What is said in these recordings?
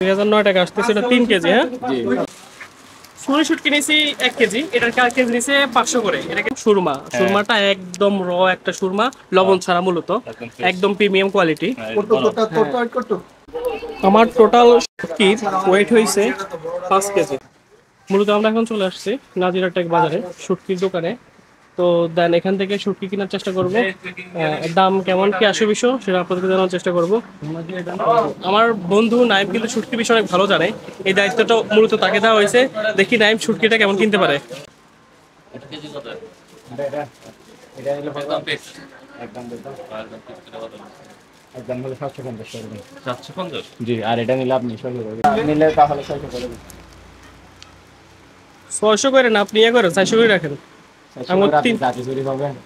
2009 টাকা আসতেছে, এটা 3 কেজি। হ্যাঁ, সুরি শুট কিনেছি 1 কেজি, এটার কেজি নিছে 500 করে। এটা সুরমা, সুরমাটা একদম র একটা সুরমা, লবণ ছাড়া, মূলত একদম প্রিমিয়াম কোয়ালিটি। আমার টোটাল শুটকির ওয়েট হয়েছে 5 কেজি। মূলত আমরা এখন চলে আসছি নাজিরা টেক বাজারে, শুটকির দোকানে। তো দেন এখান থেকে শুটকি কেনার চেষ্টা করবো। দাম কেমন কি আসে বিষয় সেটা আপনাদেরকে জানার চেষ্টা করব। আমার বন্ধু নাইম কিন্তু শুটকি বিষয় অনেক ভালো জানে, এই দায়িত্বটা মূলত তাকে দেওয়া হয়েছে। দেখি নাইম শুটকিটা কেমন কিনতে পারে। একদম হলে 750 করবেন। 750? জি, আর এটা নিলে আপনি 600 করবেন। নিলে তাহলে 600 করবেন। 600 করে না, আপনি ইয়ে করেন 400 করে রাখেন। আমার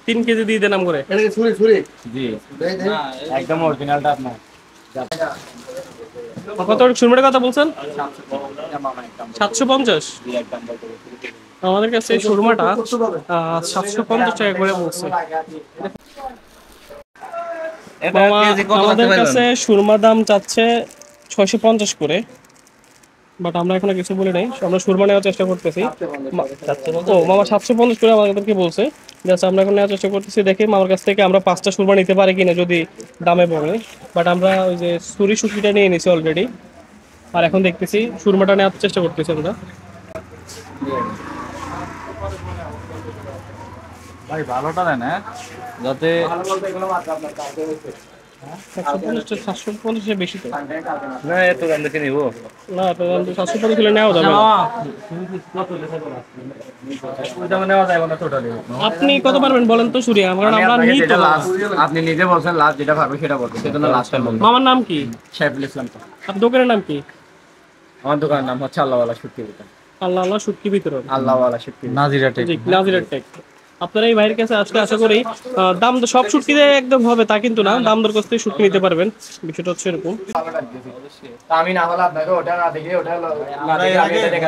3 কেজি দিয়ে দেন করে। এটা কি ছুরি ছুরি? জি, একদম অরিজিনালটা আপনার। কত সুরমাটার কথা বলছেন? 750? জি, একদম বলতে। আমাদের কাছে এই সুরমাটা 750 টাকা করে বলছে। আমাদের কাছে সুরমা দাম চাচ্ছে 650 করে, বাট আমরা এখনো কিছু বলি নাই। আমরা সুরমা নেওয়ার চেষ্টা করতেছি। ও মামা 750 করে আমাদেরকে বলছে। জাস্ট আমরা এখন নেওয়ার চেষ্টা করতেছি, দেখি মামার কাছ থেকে আমরা 5টা সুরমা নিতে পারি কিনা যদি দামে পড়ে। বাট আমরা ওই যে সুরি শুটকিটা নিয়ে নিছি অলরেডি, আর এখন দেখতেছি সুরমাটা নেওয়ার চেষ্টা করতেছি আমরা। ভাই ভালোটা দেন, হ্যাঁ, যাতে 750 বেশি তো না এত দাম দেখে নিব না, 750 হলে নেওয়া যাবে না। নেওয়া যাবে না টোটালি। আপনি কত পারবেন বলেন তো সুরি, কারণ আমরা নিই তো। আপনি নিজে বলছেন লাস্ট যেটা পারবে সেটা বলবেন, সেজন্য লাস্ট টাইম বলবেন। মামার নাম কি? সাইফুল ইসলাম। আপনার দোকানের নাম কি? আমার দোকানের নাম হচ্ছে আল্লাহওয়ালা শুটকি বিতরণ। আল্লাহ আল্লাহ শুটকি বিতরণ, আল্লাহওয়ালা শুটকি নাজিরা টেক। জি, নাজিরা টেক। আপনারা এই ভাইয়ের কাছে আসলে আশা করি দাম তো সব শুটকিতে একদম হবে তা কিন্তু না, দাম দর করতে শুটকি নিতে পারবেন। বিষয়টা হচ্ছে এরকম। আমি না হলে আপনাকে ওটা না দেখে ওটা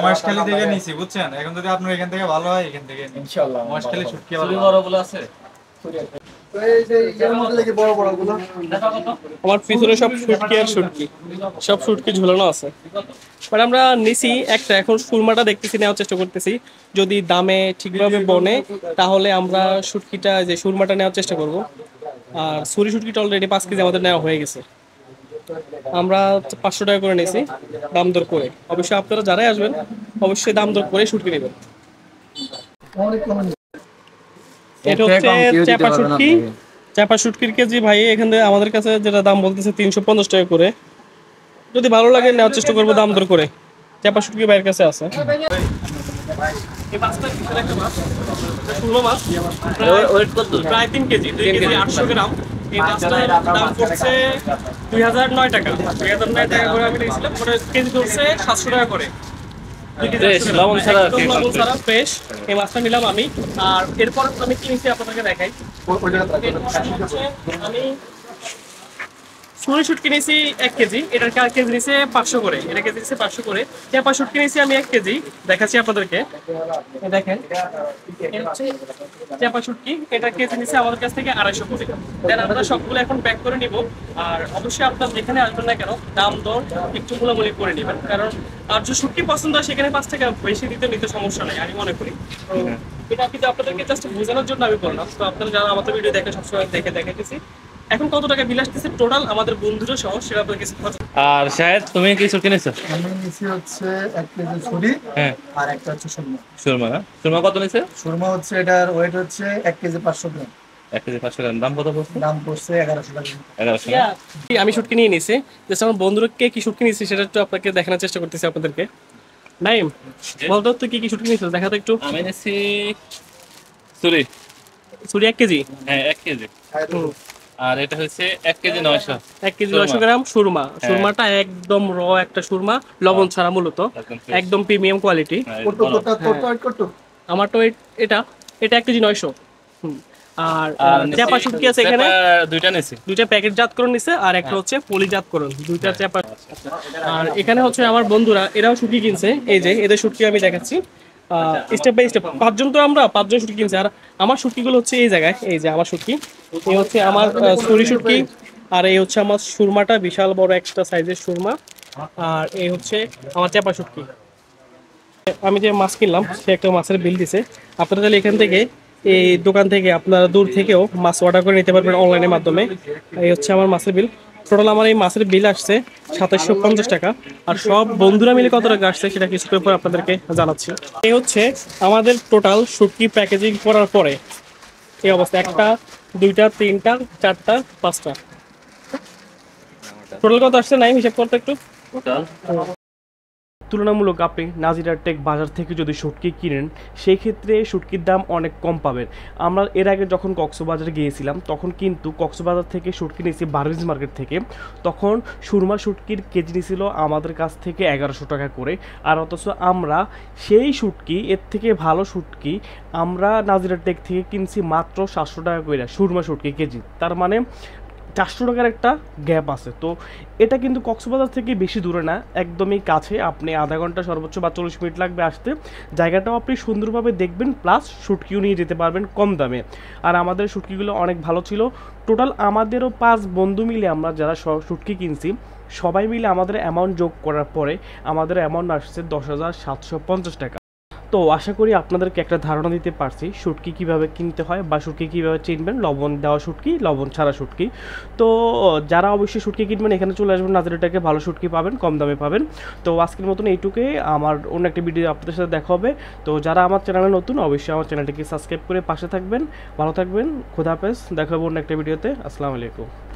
মহেশখালী থেকে নিছি, বুঝছেন? এখন যদি আপনার এখান থেকে ভালো হয়, এখান থেকে ইনশাআল্লাহ মহেশখালী শুটকি ভালো বড় বড় আছে। আমার পিছনে সব শুটকি আর শুটকি, সব শুটকি ঝুলানো আছে। বাট আমরা নিছি একটা, এখন সুরমাটা দেখতেছি, নেওয়ার চেষ্টা করতেছি। যদি দামে ঠিকভাবে বনে তাহলে আমরা শুটকিটা যে সুরমাটা নেওয়ার চেষ্টা করব। আর সুরি শুটকিটা অলরেডি 5 কেজি আমাদের নেওয়া হয়ে গেছে। আমরা 500 টাকা করে নিয়েছি দাম দর করে। অবশ্যই আপনারা যারাই আসবেন অবশ্যই দাম দর করে শুটকি নেবেন। এটা হচ্ছে চাপা শুটকি। চাপা শুটকির কেজি ভাই এখান থেকে আমাদের কাছে যেটা দাম বলতেছে 350 টাকা করে। যদি ভালো লাগে নেওয়ার চেষ্টা করবো দাম দর করে। চাপা শুটকি ভাইয়ের কাছে আছে। প্রায় 3 কেজি, 2 কেজি 800 গ্রাম। এই মাছটার দাম পড়ছে 2009 টাকা। 2009 টাকা করে আমি নিয়েছিলাম। ওটা কেজি পড়ছে 700 টাকা করে। লবণ ছাড়া ফ্রেশ এই মাছটা নিলাম আমি। আর এরপর আমি কিনেছি আপনাদেরকে দেখাই। আমি সুরি শুট কিনেছি 1 কেজি, এটার কেজি নিছে 500 করে। এটা কেজি নিছে 500 করে। চাপা শুট কিনেছি আমি 1 কেজি, দেখাচ্ছি আপনাদেরকে। দেখেন চাপা শুটকি, এটা কেজি নিছে আমাদের কাছ থেকে 250 করে। দেন আমরা সবগুলো এখন প্যাক করে নিব। আর অবশ্যই আপনার যেখানে আসবেন না কেন দাম দর একটু মূলামূলি করে নেবেন, কারণ আর যে শুটকি পছন্দ হয় সেখানে 5 টাকা বেশি নিতে সমস্যা নেই আমি মনে করি। তো এটা কিন্তু আপনাদেরকে জাস্ট বোঝানোর জন্য আমি বললাম। তো আপনারা যারা আমাদের ভিডিও দেখে সবসময় দেখাইতেছি। এখন কত টাকা বিল আসতেছে টোটাল আমাদের বন্ধুরা সহ সেটা আপনাদের কাছে। আর শাহেদ তুমি কি শুটকি নিছো? আমি নিছি হচ্ছে 1 কেজি ছুরি, হ্যাঁ, আর একটা হচ্ছে সুরমা। সুরমা না? সুরমা কত নিছে? সুরমা হচ্ছে এটার ওয়েট হচ্ছে 1 কেজি 500 গ্রাম। 1 কেজি 500 গ্রাম। দাম কত পড়ছে? দাম পড়ছে 1100 টাকা। 1100 না? আমি শুটকি নিয়ে নিছি, জাস্ট আমার বন্ধুরা কে কি শুটকি নিয়েছি সেটা একটু আপনাকে দেখানোর চেষ্টা করতেছি আপনাদেরকে। নাইম বলতো তুই কি কি শুটকি নিয়েছিস দেখাতো একটু। আমি নিছি সুরি। সুরি 1 কেজি? হ্যাঁ 1 কেজি। আর এটা হচ্ছে 1 কেজি 900। 1 কেজি 900 গ্রাম সুরমা। সুরমাটা একদম র একটা সুরমা, লবণ ছাড়া, মূলত একদম প্রিমিয়াম কোয়ালিটি। আমার তো এটা এটা 1 কেজি 900। আর চাপা শুটকি আছে এখানে দুইটা নিছি, দুইটা প্যাকেট জাতকরণ নিছে, আর একটা হচ্ছে পলি জাতকরণ, দুইটা চাপা। আর এখানে হচ্ছে আমার বন্ধুরা এরাও শুটকি কিনছে, এই যে এদের শুটকি আমি দেখাচ্ছি স্টেপ বাই স্টেপ। 5 জন তো আমরা 5 জন শুটকি কিনছে। আর আমার শুটকিগুলো হচ্ছে এই জায়গায়, এই যে আমার শুটকি, এই হচ্ছে আমার সুরি শুটকি। আর এই হচ্ছে আমার সুরমাটা, বিশাল বড় একটা সাইজের সুরমা। আর এই হচ্ছে আমার চাপা শুটকি। আমি যে মাছ কিনলাম সে একটা মাছের বিল দিছে। আপনারা তাহলে এখান থেকে এই দোকান থেকে আপনারা দূর থেকেও মাছ অর্ডার করে নিতে পারবেন অনলাইনের মাধ্যমে। এই হচ্ছে আমার মাছের বিল। টোটাল আমার এই মাছের বিল আসছে 2750 টাকা। আর সব বন্ধুরা মিলে কত টাকা আসছে সেটা কিছু পর আপনাদেরকে জানাচ্ছি। এই হচ্ছে আমাদের টোটাল শুটকি প্যাকেজিং করার পরে এই অবস্থা, 1টা 2টা 3টা 4টা 5টা, টোটাল কত আসছে নাই হিসাব করতে একটু। তুলনামূলক আপনি নাজিরা টেক বাজার থেকে যদি শুটকি কিনেন সেই ক্ষেত্রে শুটকির দাম অনেক কম পাবেন। আমরা এর আগে যখন কক্সবাজারে গিয়েছিলাম তখন কিন্তু কক্সবাজার থেকে শুটকি নিয়েছি বারবিজ মার্কেট থেকে, তখন সুরমা শুটকির কেজি নিয়েছিল আমাদের কাছ থেকে 1100 টাকা করে। আর অথচ আমরা সেই শুটকি, এর থেকে ভালো শুটকি আমরা নাজিরা টেক থেকে কিনছি মাত্র 700 টাকা করে সুরমা শুটকি কেজি। তার মানে 400 টাকার একটা গ্যাপ আছে। তো এটা কিন্তু কক্সবাজার থেকে বেশি দূরে না, একদমই কাছে। আপনি আধা ঘন্টা সর্বোচ্চ বা 40 মিনিট লাগবে আসতে। জায়গাটাও আপনি সুন্দরভাবে দেখবেন, প্লাস শুটকিও নিয়ে যেতে পারবেন কম দামে। আর আমাদের শুটকিগুলো অনেক ভালো ছিল। টোটাল আমাদেরও 5 বন্ধু মিলে আমরা যারা শুটকি কিনছি সবাই মিলে আমাদের অ্যামাউন্ট যোগ করার পরে আমাদের অ্যামাউন্ট আসছে 10,750 টাকা। তো আশা করি আপনাদেরকে একটা ধারণা দিতে পারছি শুটকি কিভাবে কিনতে হয় বা শুটকি কিভাবে চিনবেন, লবণ দেওয়া শুটকি, লবণ ছাড়া শুটকি। তো যারা অবশ্যই শুটকি কিনবেন এখানে চলে আসবেন, নাজিরাটাকে ভালো শুটকি পাবেন, কম দামে পাবেন। তো আজকের মতন এইটুকুই, আমার অন্য একটা ভিডিও আপনাদের সাথে দেখা হবে। তো যারা আমার চ্যানেলে নতুন অবশ্যই আমার চ্যানেলটিকে সাবস্ক্রাইব করে পাশে থাকবেন। ভালো থাকবেন, খোদা হাফেজ, দেখা হবে অন্য একটা ভিডিওতে। আসসালামু আলাইকুম।